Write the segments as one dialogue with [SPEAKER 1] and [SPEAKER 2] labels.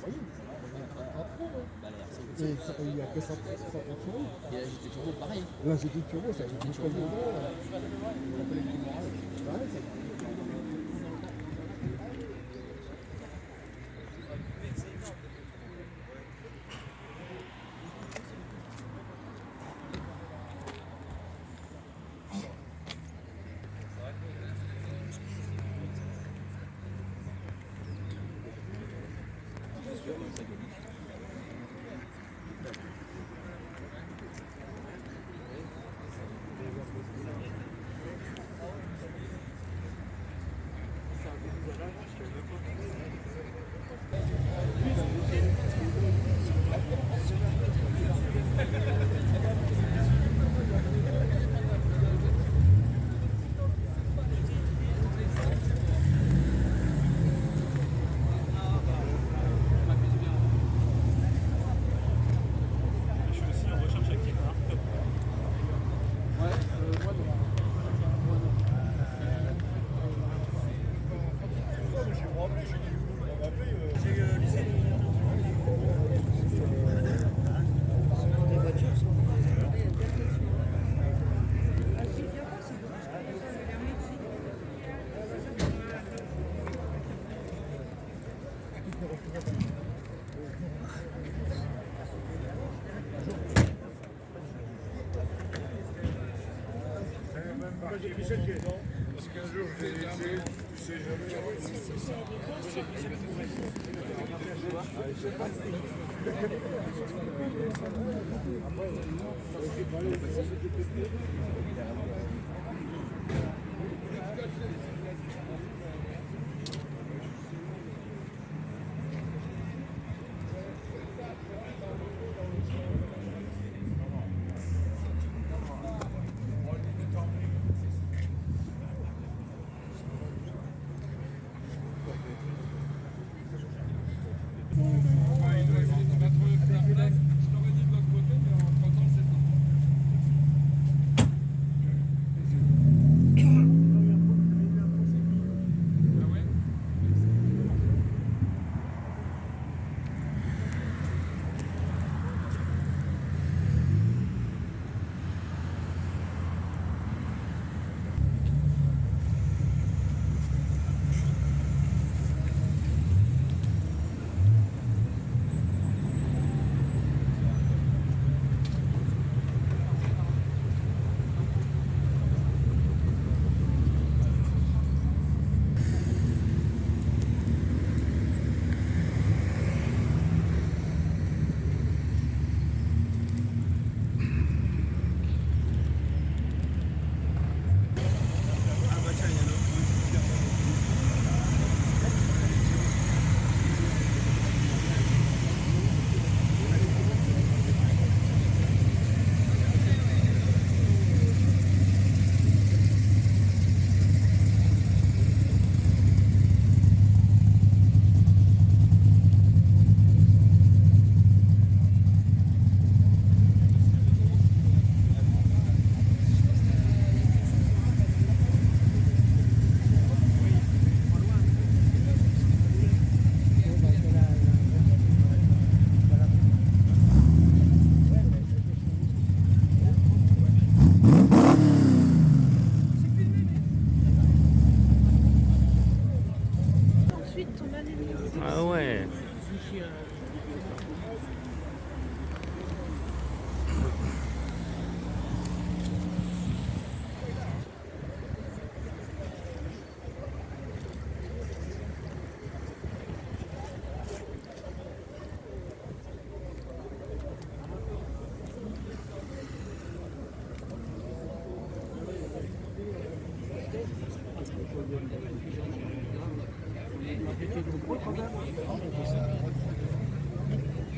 [SPEAKER 1] Bah, la RC
[SPEAKER 2] Et
[SPEAKER 1] aussi.
[SPEAKER 2] il n'y a que 130 chevaux.
[SPEAKER 1] Et la GT Turbo, pareil.
[SPEAKER 2] Là, j'ai dit turbo, ça a été
[SPEAKER 1] Turbo.
[SPEAKER 2] turbo. On appelle le moral. Ouais, ça
[SPEAKER 3] Je suis aussi en recherche active.
[SPEAKER 4] J'ai Michel qui est dedans. Parce qu'un jour, je l'ai laissé, tu sais
[SPEAKER 5] Ah ouais.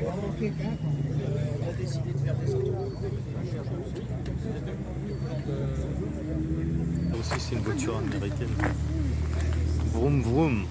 [SPEAKER 1] On a décidé de faire des autos.
[SPEAKER 5] Ça aussi, c'est une voiture américaine. Vroom vroom.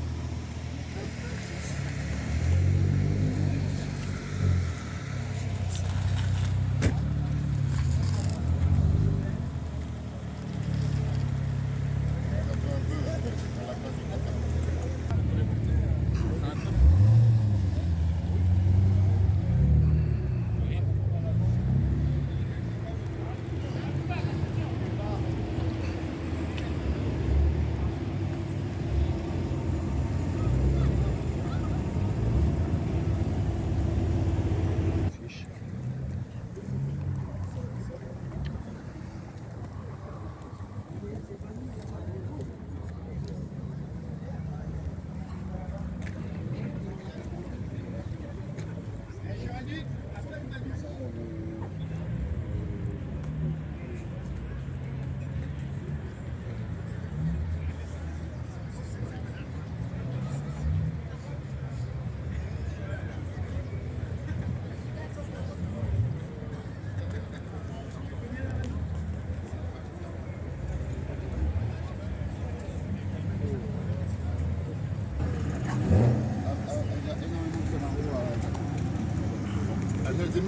[SPEAKER 3] Il y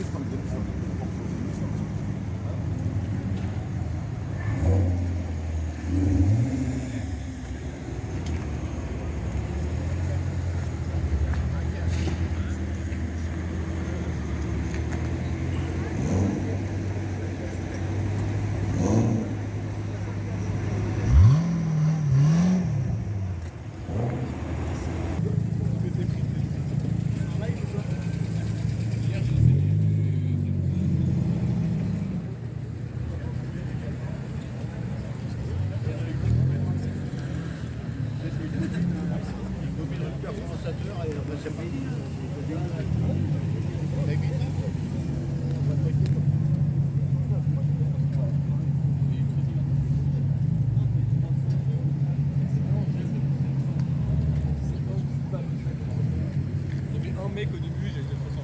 [SPEAKER 3] avait un mec au début, j'ai été 300.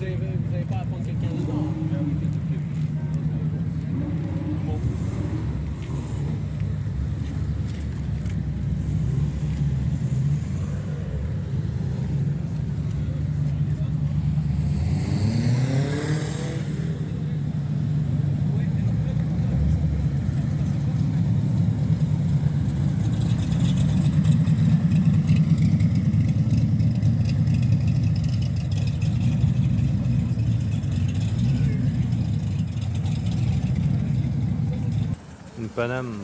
[SPEAKER 1] Vous n'avez pas à prendre quelqu'un dedans.
[SPEAKER 5] Une Paname.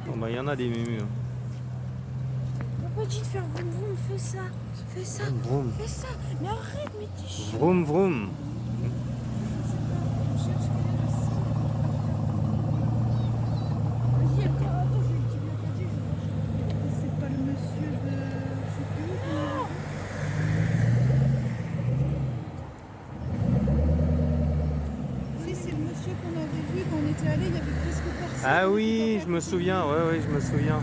[SPEAKER 5] Bon bah il y en a des mumus. Hein.
[SPEAKER 6] Pourquoi tu te fais vroom vroom? Fais ça. Fais ça.
[SPEAKER 5] Vroom.
[SPEAKER 6] Fais ça. Mais arrête, mais t'es chiant.
[SPEAKER 5] Vroom vroom.
[SPEAKER 6] Vas-y, attends, je vais te dire. C'est pas le monsieur de... Je sais plus. Si, c'est le monsieur qu'on avait vu quand on était allé, il y avait presque personne.
[SPEAKER 5] Ah oui, je me souviens, ouais, je me souviens.